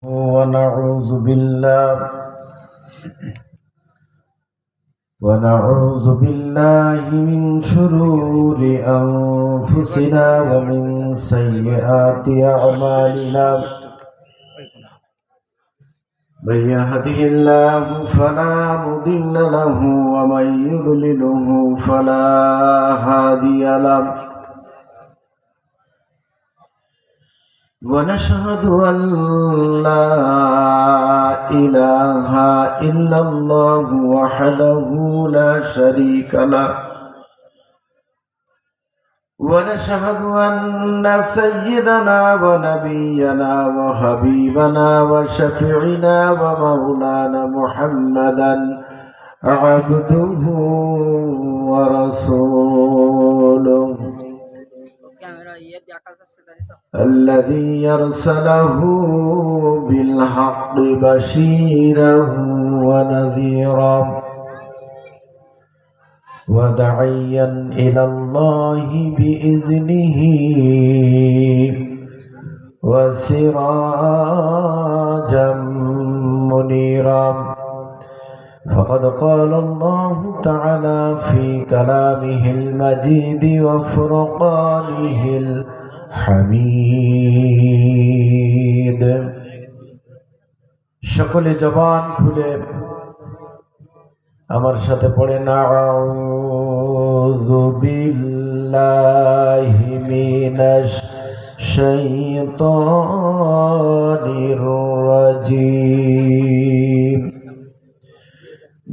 ونعوذ بالله من شرور أنفسنا ومن سيئات أعمالنا. من يهده الله فلا مضل له ومن يضلله فلا هادي له. ونشهد أن لا إله إلا الله وحده لا شريك له. ونشهد أن سيدنا ونبينا وحبيبنا وشفيعنا ومولانا محمدا عبده ورسوله الذي يرسله بالحق بشيرا ونذيرا وداعيا إلى الله بإذنه وسراجا منيرا. فقد قال الله تعالى في كلامه المجيد وفرقانه الحميد. সকলে জবান খুলে আমার সাথে পড়েন আউযু বিল্লাহি মিনাশ শাইতানির রাজীম।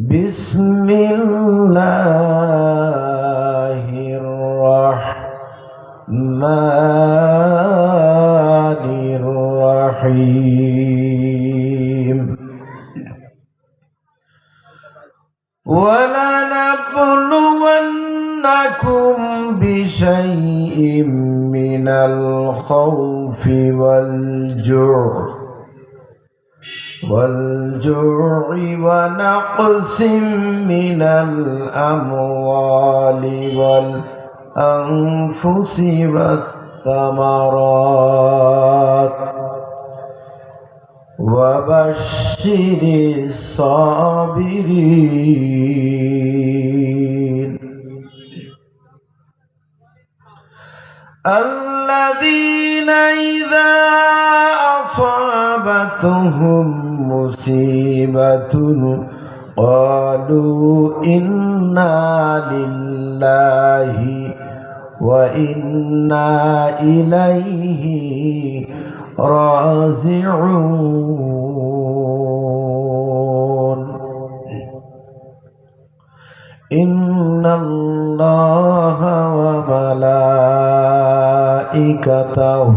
বিসমিল্লাহির রাহমানির রাহিম। وَلَنَبْلُوَنَّكُمْ بِشَيْءٍ مِّنَ الْخَوْفِ وَالْجُوعِ وَنَقْصٍ مِّنَ الْأَمْوَالِ وَالْأَنفُسِ وَالثَّمَرَاتِ وَبَشِّرِ الصَّابِرِينَ الَّذِينَ إِذَا أَصَابَتْهُم مُّصِيبَةٌ قَالُوا إِنَّا لِلَّهِ وَإِنَّا إِلَيْهِ راجعون. إن الله وملائكته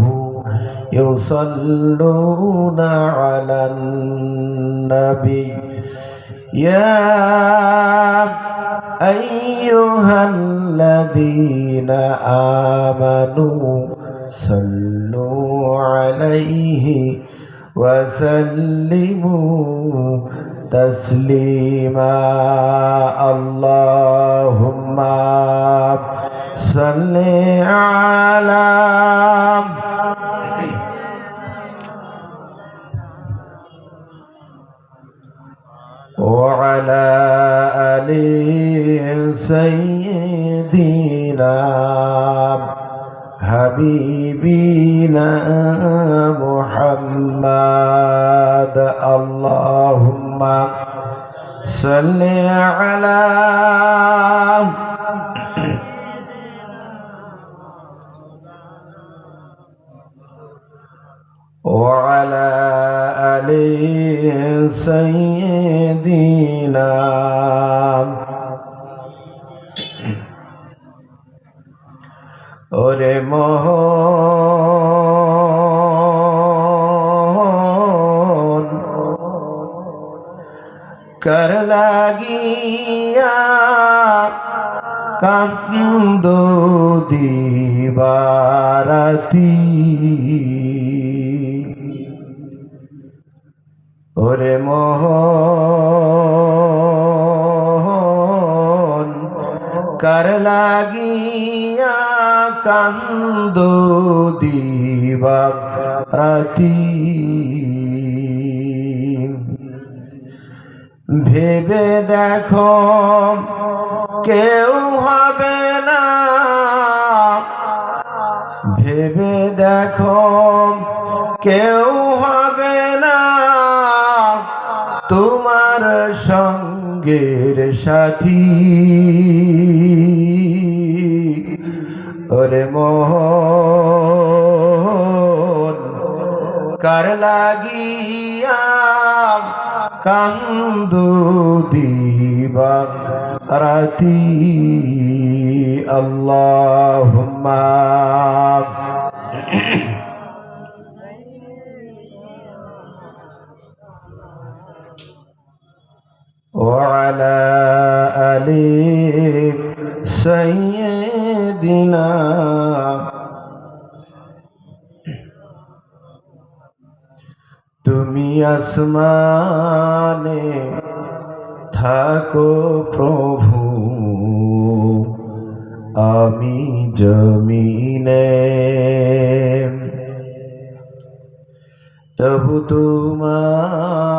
يصلون على النبي يا أيها الذين آمنوا صلوا عليه وسلموا تسليما. اللهم صل على وعلى آل سيدنا حبيبنا محمد. اللهم صل على وعلى آل سيدنا ওরে মোহন কর লাগিয়া কান্দো দিবারাতি। ওরে মোহন কর লাগিয়া কান্দো দিবারাতি। ভেবে দেখো কেউ হবে না, ভেবে দেখো কেউ হবে না তোমার সঙ্গের সাথী। ওরে মন কার লাগিয়া কান্দু দিবা রাতি। আল্লাহুম্মা وعلى آل سيدنا তুমি আসমানে থাকো প্রভু, আমি জমিনে, তবু তোমারি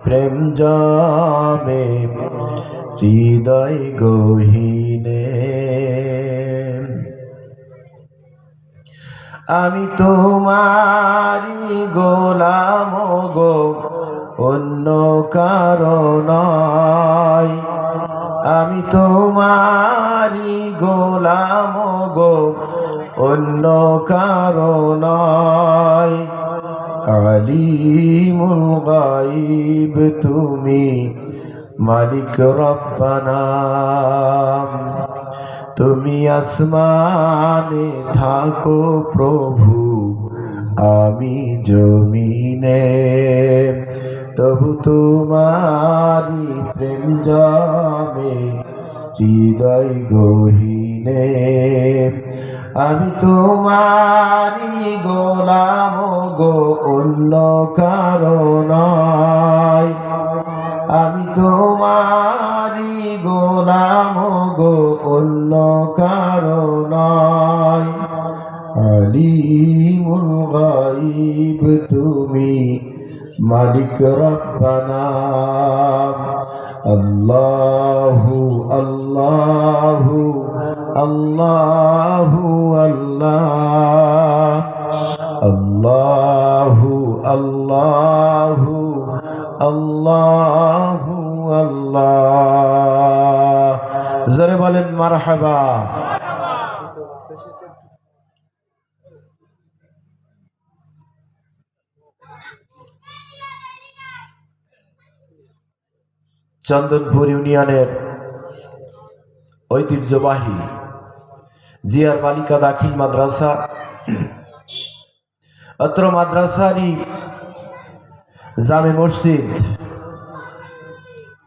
প্রেম জমে হৃদয় গহীনে। আমি তোমারি গোলাম গো, অন্য কারো নয়। আমি তোমারি গোলাম গো, অন্য কারো নয়। আলিমুল গায়ব তুমি, মালিক রব্বানা। তুমি আসমানে থাকো প্রভু, আমি জমিনে, তবু তোমারি প্রেম জমে হৃদয় গহীনে। আমি তোমারি গোলাম গো, অন্য কারো নয়। আমি তোমারি গোলাম গো, অন্য কারো নয়। আলিমুল গায়ব তুমি, মালিক রব্বানা। আল্লাহু আল্লাহু আল্লাহু আল্লাহ, আল্লাহু আল্লাহু আল্লাহু আল্লাহ। জোরে বলেন মারহাবা। চন্দনপুর ইউনিয়নের ঐতিহ্যবাহী জিয়ার বালিকা দাখিল মাদ্রাসা, অত্র মাদ্রাসারই জামে মসজিদ,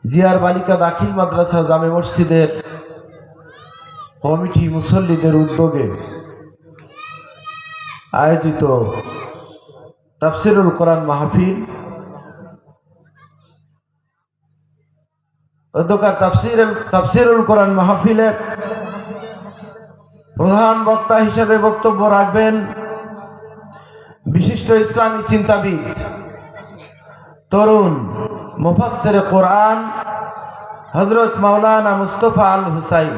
জিয়ার বালিকা দাখিল মাদ্রাসা জামে মসজিদের কমিটি মুসল্লিদের উদ্যোগে আয়োজিত তাফসিরুল কোরআন মাহফিল, অধ্যকার তাফসিরুল কোরআন মাহফিলে প্রধান বক্তা হিসেবে বক্তব্য রাখবেন বিশিষ্ট ইসলামী চিন্তাবিদ, তরুণ মুফাসসিরে কোরআন হযরত মাওলানা মুস্তাফা আল হুসাইন।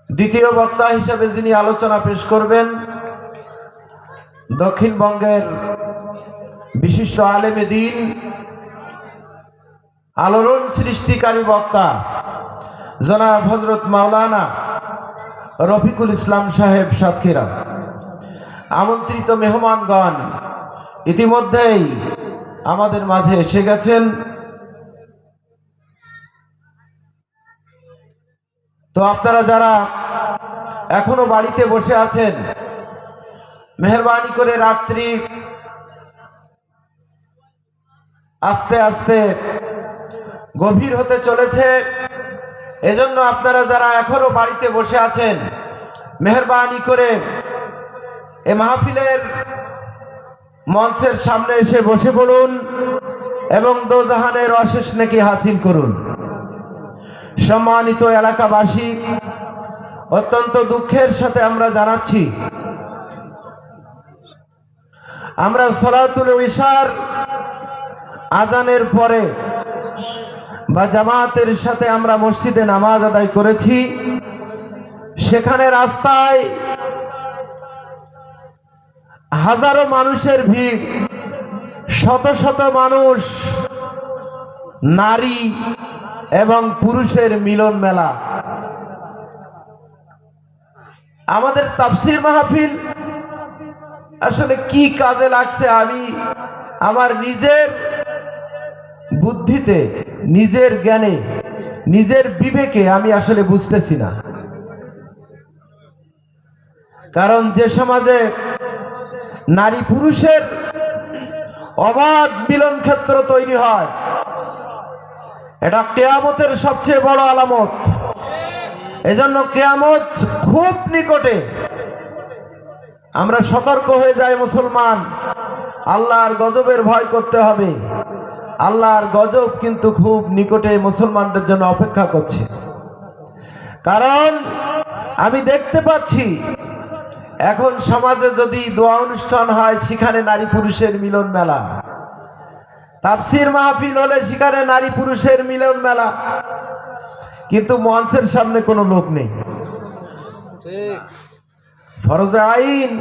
দ্বিতীয় বক্তা হিসেবে যিনি আলোচনা পেশ করবেন দক্ষিণবঙ্গের বিশিষ্ট আলেমে দ্বীন, আলোড়ন সৃষ্টিকারী বক্তা জনাব হযরত মাওলানা রফিকুল ইসলাম সাহেব সাতক্ষীরা। আমন্ত্রিত মেহমানগণ ইতিমধ্যেই আমাদের মাঝে এসে গেছেন। তো আপনারা যারা এখনো বাড়িতে বসে আছেন, মেহেরবানি করে রাত্রি আস্তে আস্তে গভীর হতে চলেছে, এজন্য আপনারা যারা এখনো বাড়িতে বসে আছেন মেহেরবানি করে এ মাহফিলের মঞ্চের সামনে এসে বসে পড়ুন এবং দোজাহানের অশেষ নেকি হাসিল করুন। সম্মানিত এলাকাবাসী, অত্যন্ত দুঃখের সাথে আমরা জানাচ্ছি, আমরা সালাতুল ইশার আজানের পরে বা জামাতের সাথে আমরা মসজিদে নামাজ আদায় করেছি, সেখানে রাস্তায় হাজারো মানুষের ভিড়, শত শত মানুষ, নারী এবং পুরুষের মিলন মেলা। আমাদের তাফসীর মাহফিল আসলে কি কাজে লাগছে আমি আমার নিজের বুদ্ধিতে, নিজের জ্ঞানে, নিজের বিবেকে আমি আসলে বুঝতেছি না। কারণ যে সমাজে নারী পুরুষের অবাধ মিলন ক্ষেত্র তৈরি হয়, এটা কিয়ামতের সবচেয়ে বড় আলামত। এজন্য কিয়ামত খুব নিকটে। আমরা সতর্ক হয়ে যাই মুসলমান, আল্লাহর গজবের ভয় করতে হবে। আল্লাহর গজব কিন্তু খুব নিকটে মুসলমানদের জন্য অপেক্ষা করছে। কারণ আমি দেখতে পাচ্ছি এখন সমাজে যদি দোয়া অনুষ্ঠান হয় সেখানে নারী পুরুষের মিলন মেলা, তাফসীর মাহফিল হলে সেখানে নারী পুরুষের মিলন মেলা, কিন্তু মঞ্চের সামনে কোনো লোক নেই। ফরজে আইন,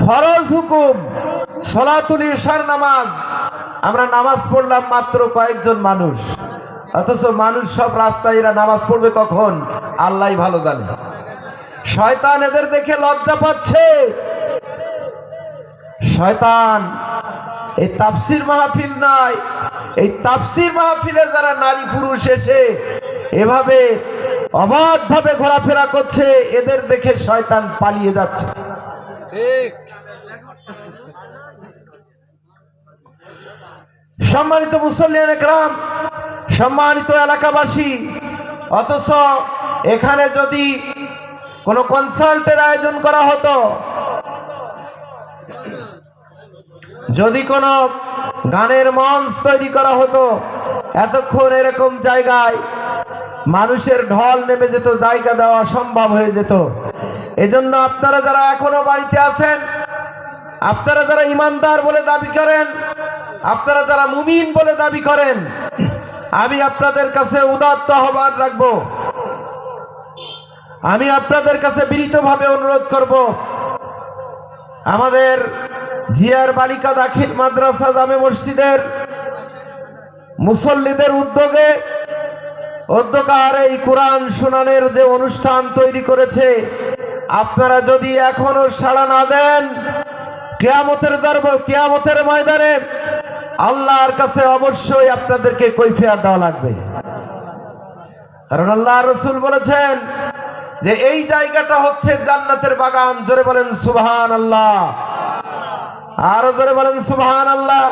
ফরজ হুকুম সালাতুল ইশার নামাজ, আমরা নামাজ পড়লাম মাত্র কয়েকজন মানুষ, অথচ মানুষ সব রাস্তায় এরা নামাজ পড়বে কখন আল্লাহই ভালো জানে। শয়তান এদের দেখে লজ্জা পাচ্ছে। শয়তান এই তাফসীর মাহফিল নয়, এই তাফসীর মাহফিলে যারা নারী পুরুষ এসে এভাবে অবাধভাবে ঘোরাফেরা করছে, এদের দেখে শয়তান পালিয়ে যাচ্ছে। ঠিক। সম্মানিত মুসল্লিয়ান একরাম, সম্মানিত এলাকাবাসী, অথচ এখানে যদি কোনো কনসার্টের আয়োজন করা হতো, যদি কোনো গানের মঞ্চ তৈরি করা হতো, এতক্ষণ এরকম জায়গায় মানুষের ঢল নেমে যেত, জায়গা দেওয়া সম্ভব হয়ে যেত। এজন্য আপনারা যারা এখনো বাড়িতে আছেন, আপনারা যারা ইমানদার বলে দাবি করেন, আপনারা যারা মুমিন বলে দাবি করেন, আমি আপনাদের কাছে উদাত্ত আহ্বান রাখবো। আমি আপনাদের কাছে বিনীতভাবে অনুরোধ করব, আমাদের জিয়ার বালিকা দাখিল মাদ্রাসা জামে মসজিদের মুসল্লিদের উদ্যোগে অধ্যকার এই কোরআন শুনানের যে অনুষ্ঠান তৈরি করেছে, আপনারা যদি এখনো সাড়া না দেন, কিয়ামতের ময়দানে আল্লাহর কাছে অবশ্যই আপনাদেরকে কৈফিয়ত দেওয়া লাগবে। কারণ আল্লাহর রাসূল বলেছেন যে এই জায়গাটা হচ্ছে জান্নাতের বাগান। জোরে বলেন সুবহানাল্লাহ, আরো জোরে বলেন সুবহানাল্লাহ।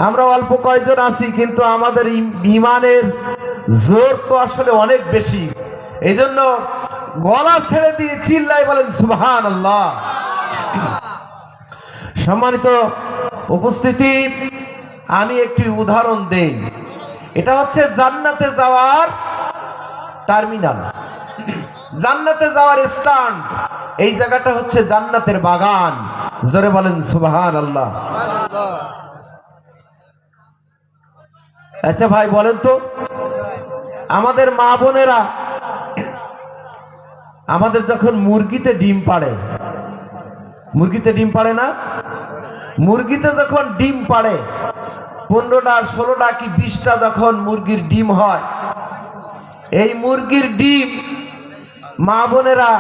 আমরা অল্প কয়েকজন আছি, কিন্তু আমাদের ঈমানের জোর তো আসলে অনেক বেশি। এজন্য গলা ছেড়ে দিয়ে চিল্লাই বলেন সুবহানাল্লাহ। সম্মানিত উপস্থিতি, আমি একটি উদাহরণ দেই। এটা হচ্ছে জান্নাতে যাওয়ার টার্মিনাল, জান্নাতে যাওয়ার স্ট্যান্ড। এই জায়গাটা হচ্ছে জান্নাতের বাগান। জোরে বলেন সুবহানাল্লাহ। আচ্ছা ভাই বলেন তো, আমাদের মা বোনেরা আমাদের যখন মুরগিতে ডিম পাড়ে, মুরগিতে ডিম পাড়ে না, মুরগিতে যখন ডিম পাড়ে 15টা 16টা কি 20টা যখন মুরগির ডিম হয়, এই মুরগির ডিম মা বোনেরা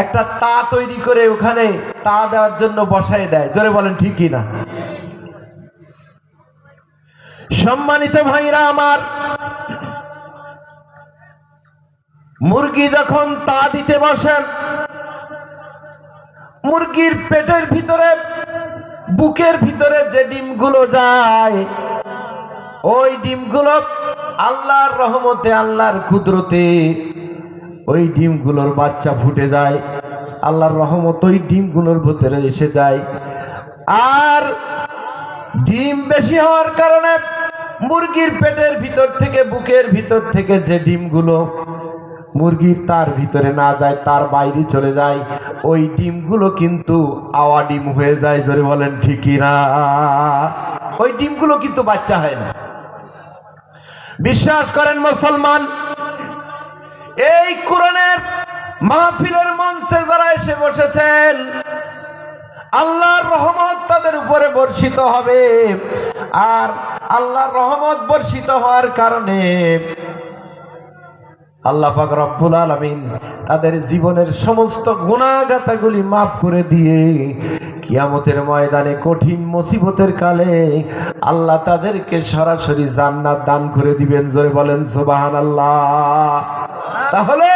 একটা তা তৈরি করে ওখানে তা দেওয়ার জন্য বসায় দেয়। জোরে বলেন ঠিক কি না? সম্মানিত ভাইরা আমার, মুরগি যখন তা দিতে বসেন, মুরগির পেটের ভিতরে, বুকের ভিতরে যে ডিমগুলো যায়, ওই ডিমগুলো আল্লাহর রহমতে, আল্লাহর কুদরতে ওই ডিমগুলোর বাচ্চা ফুটে যায়। আল্লাহর রহমত ওই ডিমগুলোর ভিতরে এসে যায়। আর ডিম বেশি হওয়ার কারণে মুরগির পেটের ভিতর থেকে, বুকের ভিতর থেকে যে ডিমগুলো মুরগির তার ভিতরে না যায়, তার বাইরে চলে যায়, ওই ডিমগুলো কিন্তু আওয়া ডিম হয়ে যায়। জোরে বলেন ঠিকই না? ওই ডিমগুলো কিন্তু বাচ্চা হয় না। বিশ্বাস করেন মুসলমান, এই কোরআনের মাহফিলের মঞ্চে যারা এসে বসেছেন, আল্লাহর রহমত তাদের উপরে বর্ষিত হবে। আর আল্লাহর রহমত বর্ষিত হওয়ার কারণে আল্লাহ পাক রব্বুল আলামিন তাদের জীবনের সমস্ত গুনাহগাতাগুলি মাফ করে দিয়ে কিয়ামতের ময়দানে কঠিন মুসিবতের কালে আল্লাহ তাদেরকে সরাসরি জান্নাত দান করে দিবেন। জোরে বলেন সুবহানাল্লাহ। তাহলে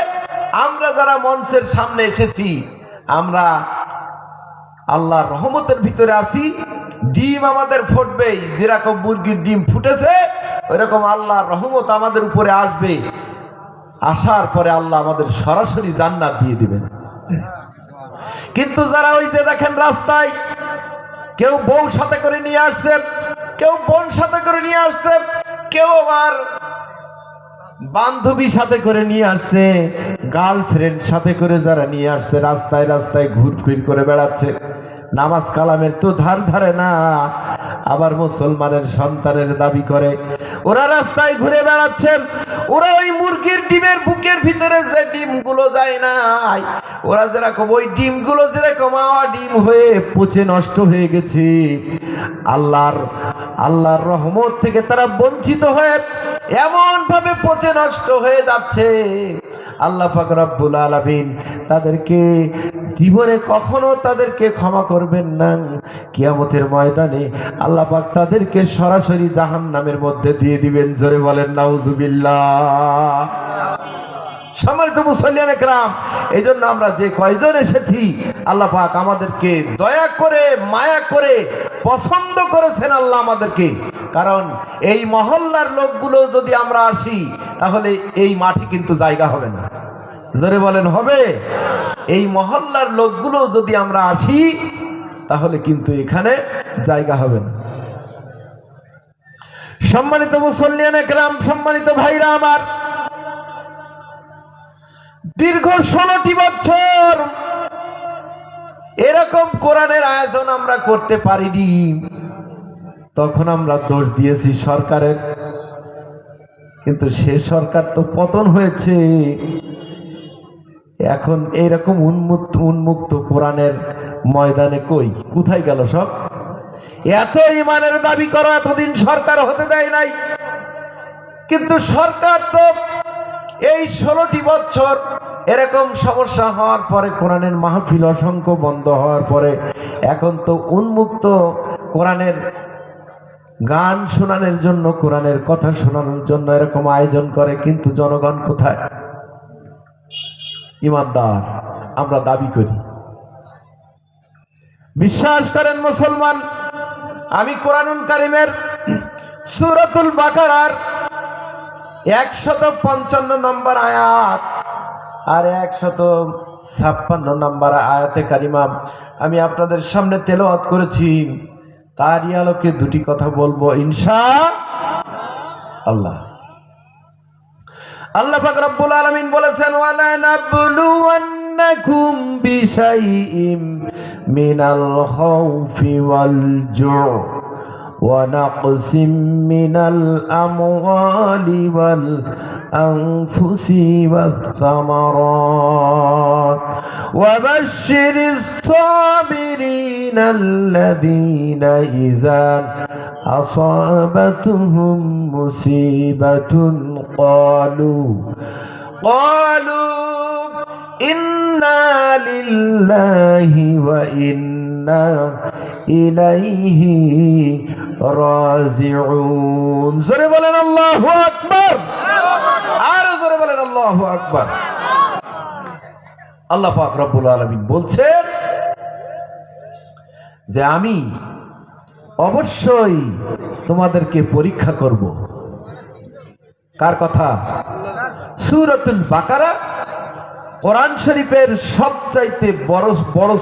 আমরা যারা মঞ্চের সামনে এসেছি, আমরা আল্লাহর রহমতের ভিতরে আছি। ডিম আমাদের ফুটবেই, যেরকম মুরগির ডিম ফুটেছে ওইরকম আল্লাহর রহমত আমাদের উপরে আসবে। আসার পরে আল্লাহ আমাদের সরাসরি জান্নাত দিয়ে দিবেন। কিন্তু যারা ওই যে দেখেন রাস্তায় কেউ বউ সাথে করে নিয়ে আসছে, কেউ বোন সাথে করে নিয়ে আসছে, কেউ আবার বান্ধবী সাথে করে নিয়ে আসছে, গার্লফ্রেন্ড সাথে করে যারা নিয়ে আসছে, রাস্তায় রাস্তায় ঘুরঘুর করে বেড়াচ্ছে, নামাজ কালামের তো ধার ধারে না, আবার মুসলমানের সন্তানের দাবি করে, ওরা রাস্তায় ঘুরে বেড়াচ্ছে। ওরা ওই মুরগির ডিমের বুকের ভিতরে যে ডিমগুলো যায় না, ওরা যেরকম ওই ডিমগুলো যেরকম আওয়া ডিম হয়ে পচে নষ্ট হয়ে গেছে, আল্লাহর রহমত থেকে তারা বঞ্চিত হয়ে এমন ভাবে পচে নষ্ট হয়ে যাচ্ছে। আল্লাহ পাক রব্বুল আলামিন তাদেরকে জীবনে কখনো তাদেরকে ক্ষমা করবেন না। কিয়ামতের ময়দানে আল্লাহ পাক তাদেরকে সরাসরি জাহান্নামের মধ্যে দিয়ে দিবেন। জোরে বলেন নাউজুবিল্লাহ। সম্মানিত মুসল্লিয়ানে কেরাম, এই জন্য আমরা যে কয়জন এসেছি, আল্লাহ পাক আমাদেরকে দয়া করে মায়া করে পছন্দ করেছেন আল্লাহ আমাদেরকে। কারণ এই মহল্লার লোকগুলো যদি আমরা আসি, তাহলে এই মাঠে কিন্তু জায়গা হবে না। জোরে বলেন হবে? এই মহল্লার লোকগুলো যদি আমরা আসি, তাহলে কিন্তু এখানে জায়গা হবে না। সম্মানিত মুসল্লিয়ানে কেরাম, সম্মানিত ভাইরা আমার, দীর্ঘ 16টি বছর এরকম কোরআনের আয়োজন আমরা করতে পারিনি। তখন আমরা দোষ দিয়েছি সরকারের, কিন্তু সে সরকার তো পতন হয়েছে। এখন এইরকম উন্মুক্ত কোরআনের ময়দানে কোথায় গেল সব? এত ইমানের দাবি করো, এতদিন সরকার হতে দেয় নাই, কিন্তু সরকার তো এই 16টি বছর এরকম সমস্যা হওয়ার পরে, কোরআনের মাহফিল অসংখ্য বন্ধ হওয়ার পরে, এখন তো উন্মুক্ত কোরআনের গান শোনানোর জন্য, কোরআনের কথা শোনানোর জন্য এরকম আয়োজন করে, কিন্তু জনগণ কোথায়? ইমানদার আমরা দাবি করি। বিশ্বাস করেন মুসলমান, আমি কোরআনুল কারীমের সূরাতুল বাকারার 155 নম্বর আয়াত আর 156 নম্বর আয়াতে কারিমা আমি আপনাদের সামনে তেলাওয়াত করেছি। তারই আলোকে দুটি কথা বলবো ইনশাআল্লাহ। আল্লাহ পাক রব্বুল আলামিন বলেছেন, ওয়ালা নাবলুওয়ান্নাকুম বিশাইইম মিনাল খাউফি ওয়াল জু' ওয়া নাকসিম মিনাল আমওয়ালি ওয়াল আনফুসি ওয়াস সামারাত ওয়া বাশশিরিস সাবিরিনা আল্লাযীনা ইযা أصابتهم مصيبة قالوا إنا لله وإنا إليه راجعون। জোরে বলেন আল্লাহু আকবার। আর জোরে বলেন আল্লাহু আকবার। আল্লাহ পাক রব্বুল আলামিন বলছেন যে আমি অবশ্যই তোমাদেরকে পরীক্ষা করব। কার কথা? সূরাতুল বাকারা কোরআন শরীফের সবচাইতে বড়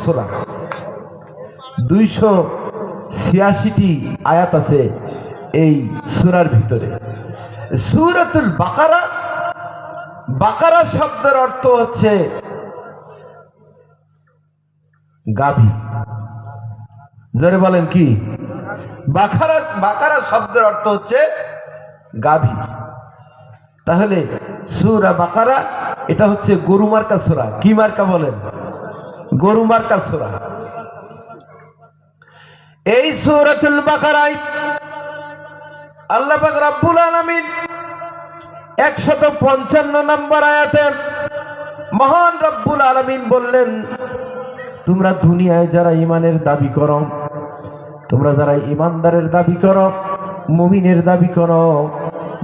সূরা। 286টি আয়াত আছে এই সূরার ভিতরে। সূরাতুল বাকারা বাকারা শব্দের অর্থ হচ্ছে গাভী। জোরে বলেন কি? বাকারা শব্দের অর্থ হচ্ছে গাভী। তাহলে সূরা বাকারা এটা হচ্ছে গরু মার্কা সূরা। কি মার্কা বলেন? গরু মার্কা সূরা। এই সূরাতুল বাকারায় আল্লাহ পাক রব্বুল আলামিন 155 নম্বর আয়াতে মহান রব্বুল আলামিন বললেন, তোমরা দুনিয়ায় যারা ঈমানের দাবি করো, তোমরা যারা ঈমানদারের দাবি করো, মুমিনের দাবি করো,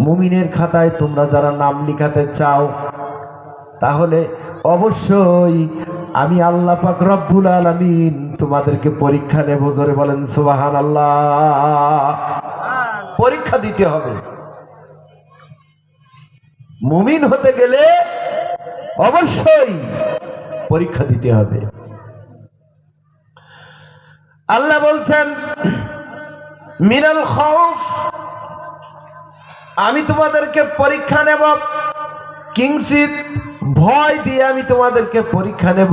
মুমিনের খাতায় তোমরা যারা নাম লিখাতে চাও, তাহলে অবশ্যই আমি আল্লাহ পাক রব্বুল আলামিন তোমাদেরকে পরীক্ষা নেব। জোরে বলেন সুবহানাল্লাহ। পরীক্ষা দিতে হবে। মুমিন হতে গেলে অবশ্যই পরীক্ষা দিতে হবে। আল্লাহ বলছেন মিনাল খাউফ, আমি তোমাদেরকে পরীক্ষা নেব। কিংসিত, ভয় দিয়ে আমি তোমাদেরকে পরীক্ষা নেব।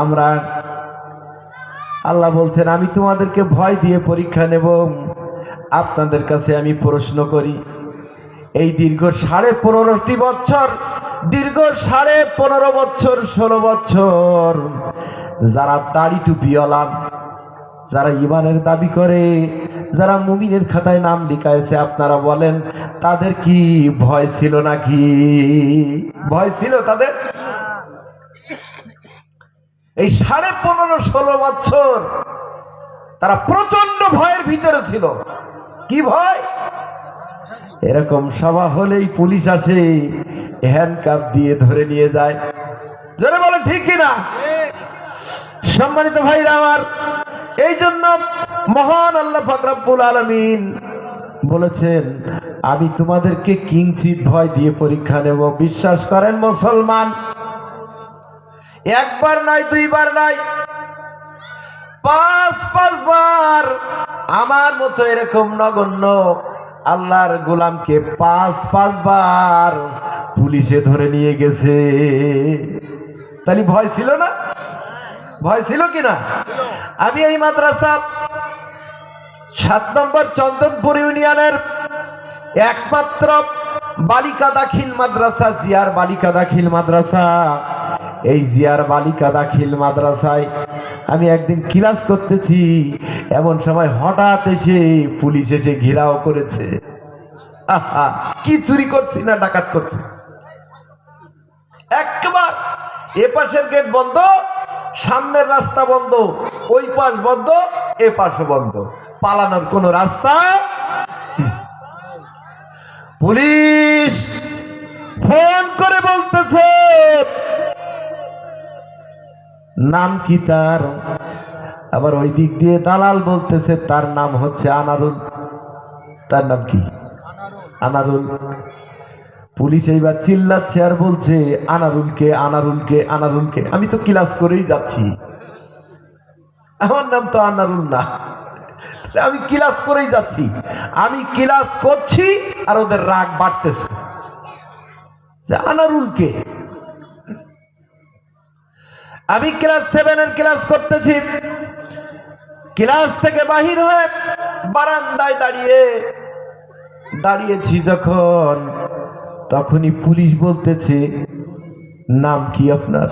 আমরা আল্লাহ বলছেন আমি তোমাদেরকে ভয় দিয়ে পরীক্ষা নেব। আপনাদের কাছে আমি প্রশ্ন করি, এই দীর্ঘ 15.5 বছর, দীর্ঘ 15.5 বছর, 16 বছর যারা দাড়ি টুপিওয়ালা, যারা ঈমানের দাবি করে, যারা মুমিনের খাতায় নাম লিখাইছে, আপনারা বলেন তাদের কি ভয় ছিল নাকি? ভয় ছিল তাদের? এই 15.5-16 বছর তারা প্রচন্ড ভয়ের ভিতরে ছিল। কি ভয়? এরকম সভা হলেই পুলিশ আসে, হ্যান্ডকাপ দিয়ে ধরে নিয়ে যায়। যারা বলেন ঠিক কিনা? সম্মানিত ভাইরা আমার, এই জন্য মহান আল্লাহ পাক রব্বুল আলামিন বলেছেন আমি তোমাদেরকে কিঞ্চিত ভয় দিয়ে পরীক্ষা নেব। বিশ্বাস করেন মুসলমান, একবার নয়, দুইবার নয়, 5 বার আমার মতো এরকম নগণ্য আল্লাহর গোলামকে 5 বার পুলিশে ধরে নিয়ে গেছে। তাহলে ভয় ছিল না? ভয় ছিল কিনা? আমি এই মাদ্রাসা 7 নম্বর চন্দনপুর ইউনিয়নের একমাত্র বালিকা দাখিল মাদ্রাসা, জিয়ার বালিকা দাখিল মাদ্রাসা। এই জিয়ার বালিকা দাখিল মাদ্রাসায় আমি একদিন ক্লাস করতেছি, এমন সময় হঠাৎ এসে পুলিশ এসে ঘেরাও করেছে। আহা, কি চুরি করছি না ডাকাত করছি? একবার এ পাশের গেট বন্ধ, সামনের রাস্তা বন্ধ, ওই পাশ বন্ধ, এ পাশও বন্ধ, পালানোর কোনো রাস্তা। পুলিশ ফোন করে বলতেছে নাম কি তার? আবার ওই দিক দিয়ে দালাল বলতেছে তার নাম হচ্ছে আনারুল। তার নাম কি? আনারুল। পুলিশ এইবার চিল্লাচ্ছে আর বলছে আনারুলকে, আনারুলকে, আনারুলকে। আমি তো ক্লাস করেই যাচ্ছি, আমার নাম তো আনারুল না, আমি ক্লাস করেই যাচ্ছি। আমি ক্লাস করছি আর ওদের রাগ বাড়তেছে যে আনারুলকে। আমি ক্লাস 7 ক্লাস করতেছি, ক্লাস থেকে বাহির হয়ে বারান্দায় দাঁড়িয়েছি যখন, তখনই পুলিশ বলতেছে নাম কি আপনার?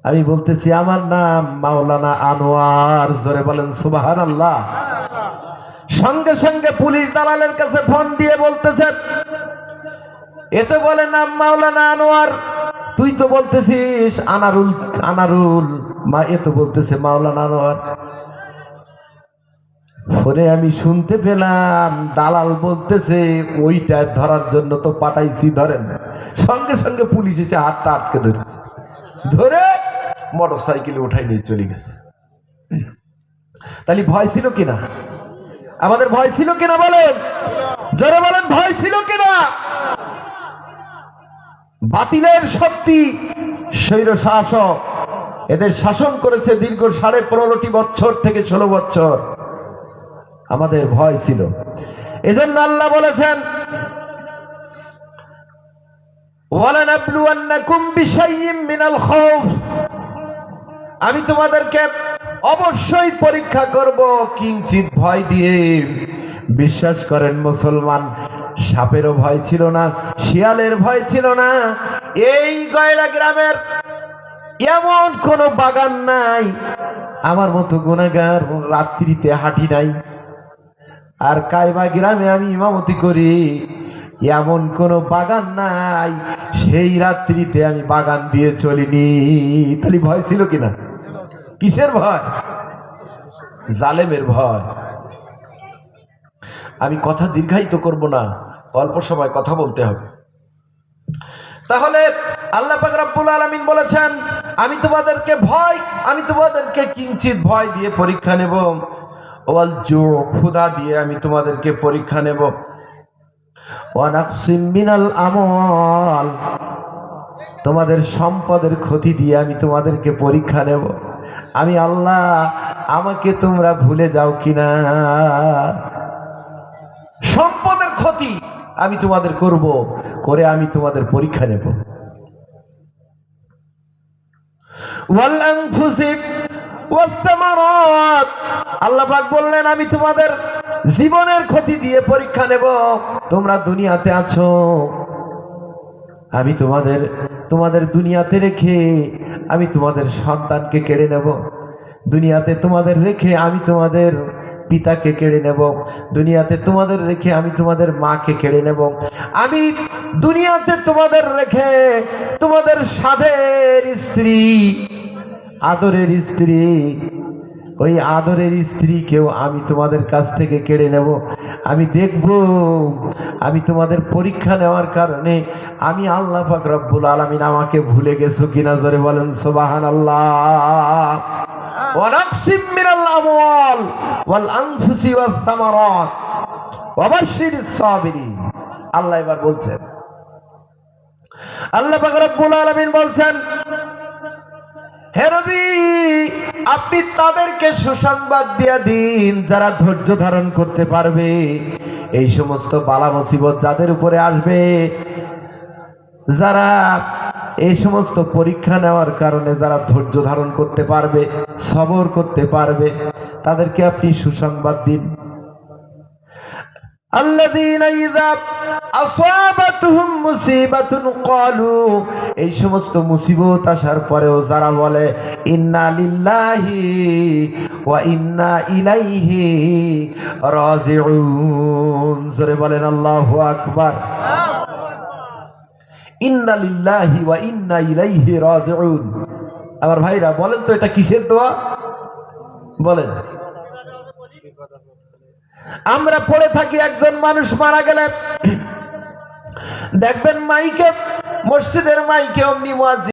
আমি বলতেছি আমার নাম মাওলানা আনোয়ার। জোরে বলেন সুবহানাল্লাহ। সঙ্গে সঙ্গে পুলিশ দালালের কাছে ফোন দিয়ে বলতেছে এ তো বলে নাম মাওলানা আনোয়ার, তুই তো বলতেছিস আনারুল, আনারুল মা, এ তো বলতেছে মাওলানা আনোয়ার। ফোনে আমি শুনতে পেলাম দালাল বলতেছে ওইটা ধরার জন্য তো পাঠাইছি, ধরেন। সঙ্গে সঙ্গে পুলিশ এসে হাতটা আটকে ধরছে, ধরে মোটর সাইকেলে উঠাই নিয়ে চলে গেছে। তাহলে ভয় ছিল কিনা? আমাদের ভয় ছিল কিনা বলেন? জোরে বলেন, ভয় ছিল কিনা? বাতিলের শক্তি, স্বৈর শাসক এদের শাসন করেছে দীর্ঘ 15.5 বছর থেকে 16 বছর। আমাদের ভয় ছিল। এজন্য আল্লাহ বলেছেন ওয়ালানাবলুয়ান্নাকুম বিশাইইম মিনাল খাউফ, আমি তোমাদেরকে অবশ্যই পরীক্ষা করব কিঞ্চিত ভয় দিয়ে। বিশ্বাস করেন মুসলমান, সাপেরও ভয় ছিল না, শিয়ালের ভয় ছিল না। এই গয়রা গ্রামের এমন কোন বাগান নাই, আমার মতো গুনাহগার রাত্রিতে হাঁটি নাই। আর কায়বা গ্রামে আমি ইমামতি করি, এমন কোন বাগান নাই সেই রাত্রিতে আমি বাগান দিয়ে চলিনি। তাহলে ভয় ছিল কিনা? কিসের ভয়? জালেমের ভয়। আমি কথা দীর্ঘায়িত করব না, অল্প সময় কথা বলতে হবে। তাহলে আল্লাহ পাক রব্বুল আলামিন বলেছেন, আমি তোমাদেরকে কিঞ্চিত ভয় দিয়ে পরীক্ষা নেব। ওয়াল জু, ক্ষুধা দিয়ে আমি তোমাদেরকে পরীক্ষা নেব। ওয়া নাকসিম মিনাল আমওয়াল, তোমাদের সম্পদের ক্ষতি দিয়ে আমি তোমাদেরকে পরীক্ষা নেব। আমি আল্লাহ, আমাকে তোমরা ভুলে যাও কিনা। সম্পদের ক্ষতি আমি তোমাদের করব, করে আমি তোমাদের পরীক্ষা নেব। ওয়াল আনফুসি ওয়াত তামারাত, আল্লাহ পাক বললেন আমি তোমাদের জীবনের ক্ষতি দিয়ে পরীক্ষা নেব। তোমরা দুনিয়াতে আছো, আমি তোমাদের দুনিয়াতে রেখে আমি তোমাদের সন্তানকে কেড়ে নেব। দুনিয়াতে তোমাদের রেখে আমি তোমাদের পিতাকে কেড়ে নেব। দুনিয়াতে তোমাদের রেখে আমি তোমাদের মাকে কেড়ে নেব। আমি দুনিয়াতে তোমাদের রেখে তোমাদের সাধের স্ত্রী, আদরের স্ত্রী, ওই আদরের স্ত্রীকেও আমি তোমাদের কাছ থেকে কেড়ে নেব। আমি দেখব আমি তোমাদের পরীক্ষা নেওয়ার কারণে আমি আল্লাহ পাক রব্বুল আলামিন আমাকে ভুলে গেছো কিনা। জোরে বলেন সুবহানাল্লাহ। ওয়া নাকসিম মিনাল আমওয়াল ওয়াল আনফুসি ওয়াত তামারাত ওয়া বাশশিরিস সাবিরিন। আল্লাহ এবার বলছেন, আল্লাহ পাক রব্বুল আলামিন বলছেন, হে নবী, আপনি তাদেরকে সুসংবাদ দিয়ে দিন যারা ধৈর্য ধারণ করতে পারবে। এই সমস্ত বালা মুসিবত যাদের উপরে আসবে, যারা এই সমস্ত পরীক্ষা নেওয়ার কারণে যারা ধৈর্য ধারণ করতে পারবে, সবর করতে পারবে, তাদেরকে আপনি সুসংবাদ দিন। আল্লাযীনা ইযা আসাবাতুহুম মুসিবাতুন ক্বালু, এই সমস্ত মুসিবত আসার পরেও যারা বলে ইন্না লিল্লাহি ওয়া ইন্না ইলাইহি রাজিউন। জোরে বলেন আল্লাহু আকবার। ইন্না লিল্লাহি ওয়া ইন্না ইলাইহি রাজিউন। আমার ভাইরা বলেন তো এটা কিসের দোয়া? বলেন। আমরা পড়ে থাকি, একজন মানুষ মারা গেলে দেখবেন মাইকে, মসজিদের মাইকে অমনি মুয়াজ্জিন